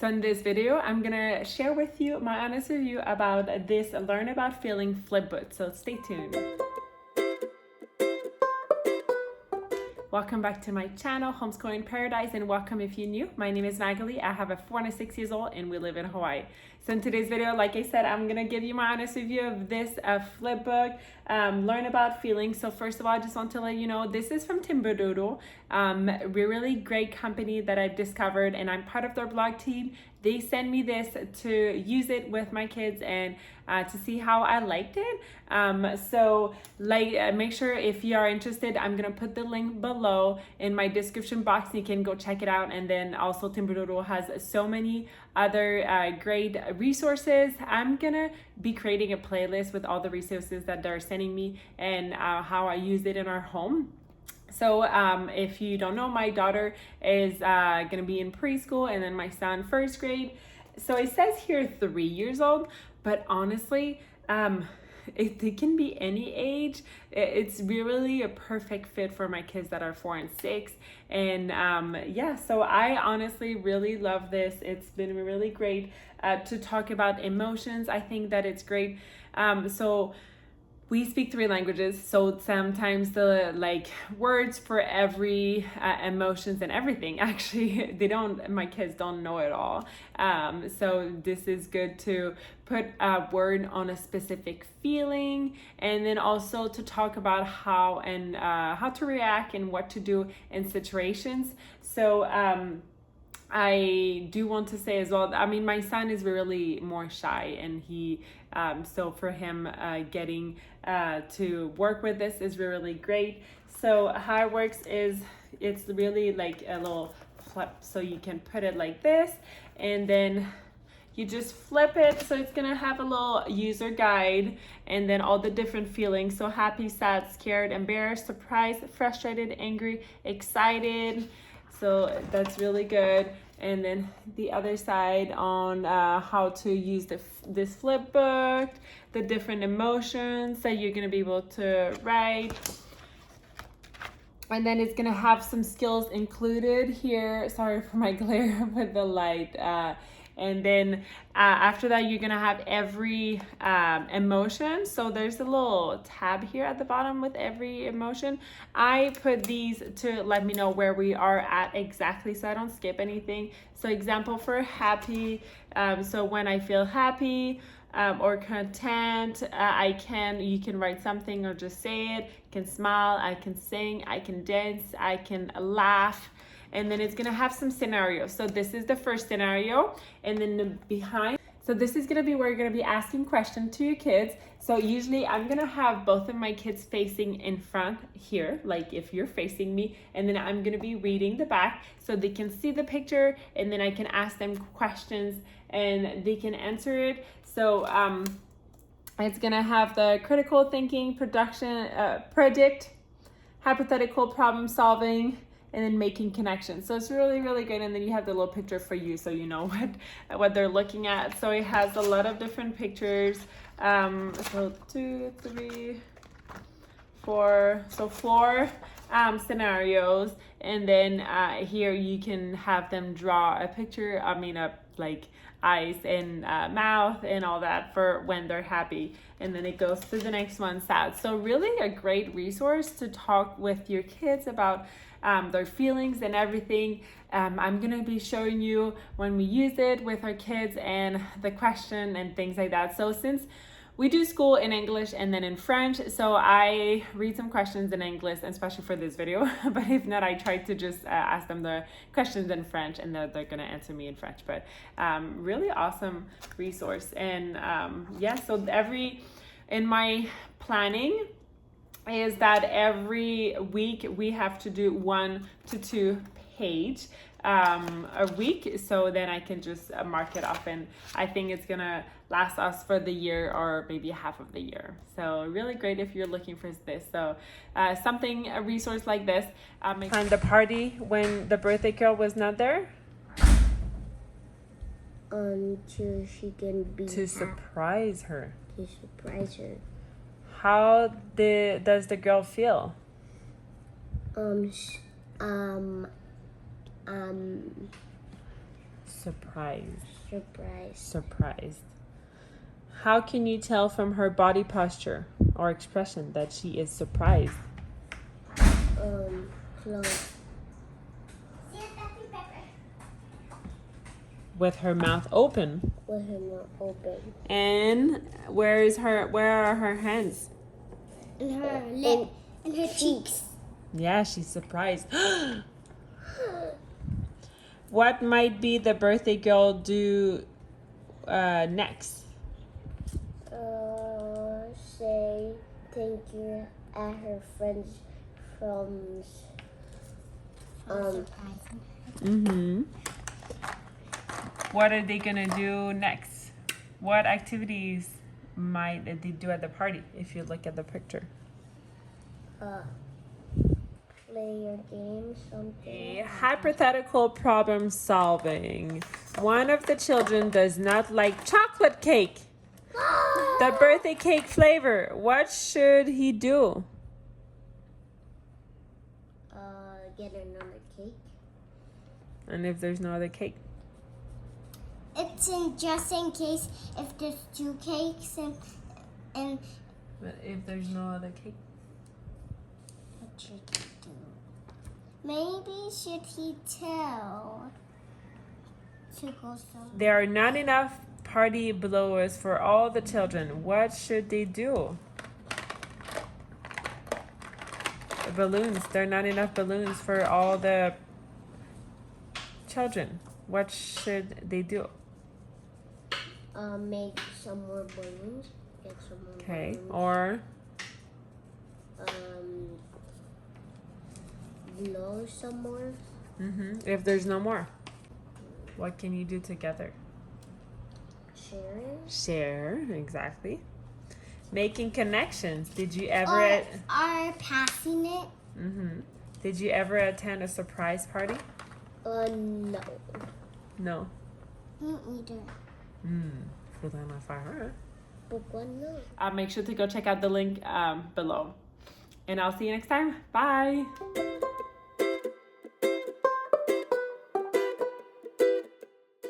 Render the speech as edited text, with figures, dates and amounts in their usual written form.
So in this video, I'm gonna share with you my honest review about this Learn About Feeling flipbook. So stay tuned. Welcome back to my channel, Homeschooling Paradise, and welcome if you're new. My name is Magali. I have a 4 and a 6 years old and we live in Hawaii. So in today's video, like I said, I'm gonna give you my honest review of this flipbook, Learn About Feeling. So first of all, I just want to let you know, this is from Timberdoodle, a really great company that I've discovered, and I'm part of their blog team. They sent me this to use it with my kids and to see how I liked it. Make sure if you are interested, I'm gonna put the link below in my description box. You can go check it out. And then also Timberdoodle has so many other great resources. I'm gonna be creating a playlist with all the resources that they're sending me and how I use it in our home. So if you don't know, my daughter is gonna be in preschool and then my son first grade. So it says here 3 years old, but honestly, it can be any age. It's really a perfect fit for my kids that are 4 and 6. And yeah, so I honestly really love this. It's been really great to talk about emotions. I think that it's great. So we speak 3 languages, so sometimes the words for every emotions and everything, actually my kids don't know it all. So this is good to put a word on a specific feeling, and then also to talk about how to react and what to do in situations. So I do want to say as well, I mean, my son is really more shy, and so for him getting to work with this is really great. So how it works is it's really like a little flip, so you can put it like this and then you just flip it. So it's gonna have a little user guide and then all the different feelings. So happy, sad, scared, embarrassed, surprised, frustrated, angry, excited. So that's really good. And then the other side on how to use this flip book, the different emotions that you're gonna be able to write. And then it's gonna have some skills included here. Sorry for my glare with the light. And then after that, you're gonna have every emotion. So there's a little tab here at the bottom with every emotion. I put these to let me know where we are at exactly, so I don't skip anything. So example for happy, so when I feel happy or content, you can write something or just say it. I can smile, I can sing, I can dance, I can laugh. And then it's gonna have some scenarios. So this is the first scenario, and then behind. So this is gonna be where you're gonna be asking questions to your kids. So usually I'm gonna have both of my kids facing in front here, like if you're facing me, and then I'm gonna be reading the back so they can see the picture, and then I can ask them questions and they can answer it. So it's gonna have the critical thinking, predict, hypothetical problem solving, and then making connections. So it's really, really good. And then you have the little picture for you, so you know what they're looking at. So it has a lot of different pictures. So 2, 3, 4, so 4 scenarios. And then here you can have them draw a picture, like eyes and mouth and all that for when they're happy. And then it goes to the next one, sad. So really a great resource to talk with your kids about their feelings and everything. I'm gonna be showing you when we use it with our kids and the question and things like that. So since we do school in English and then in French, so I read some questions in English, especially for this video. But if not, I try to just ask them the questions in French, and they're gonna answer me in French. But really awesome resource. And yeah, so in my planning is that every week we have to do 1 to 2 page a week, so then I can just mark it off, and I think it's gonna last us for the year or maybe half of the year. So really great if you're looking for this. So a resource like this. And the party when the birthday girl was not there, so she can be surprise her. To surprise her. How does the girl feel? Surprised. Surprise. Surprised. How can you tell from her body posture or expression that she is surprised? Close. With her mouth open. With her mouth open. And where are her hands? And her lip. And her cheeks. Yeah, she's surprised. What might be the birthday girl do next? Say thank you at her friends from What are they gonna do next? What activities might they do at the party if you look at the picture? play your game, something. A hypothetical problem solving. One of the children does not like chocolate cake. The birthday cake flavor. What should he do? Get another cake. And if there's no other cake? It's just in case if there's 2 cakes and But if there's no other cake? what should he do? Maybe should he tell to go somewhere? There are not enough party blowers for all the children. What should they do? The balloons. There are not enough balloons for all the children. What should they do? Make some more balloons. Get some more Okay. balloons. Or Blow some more. if there's no more, what can you do together? Sharing. Share. Exactly. Making connections. Did you ever? Are passing it? Did you ever attend a surprise party? No. No. Me either. But one no. Make sure to go check out the link below. And I'll see you next time. Bye.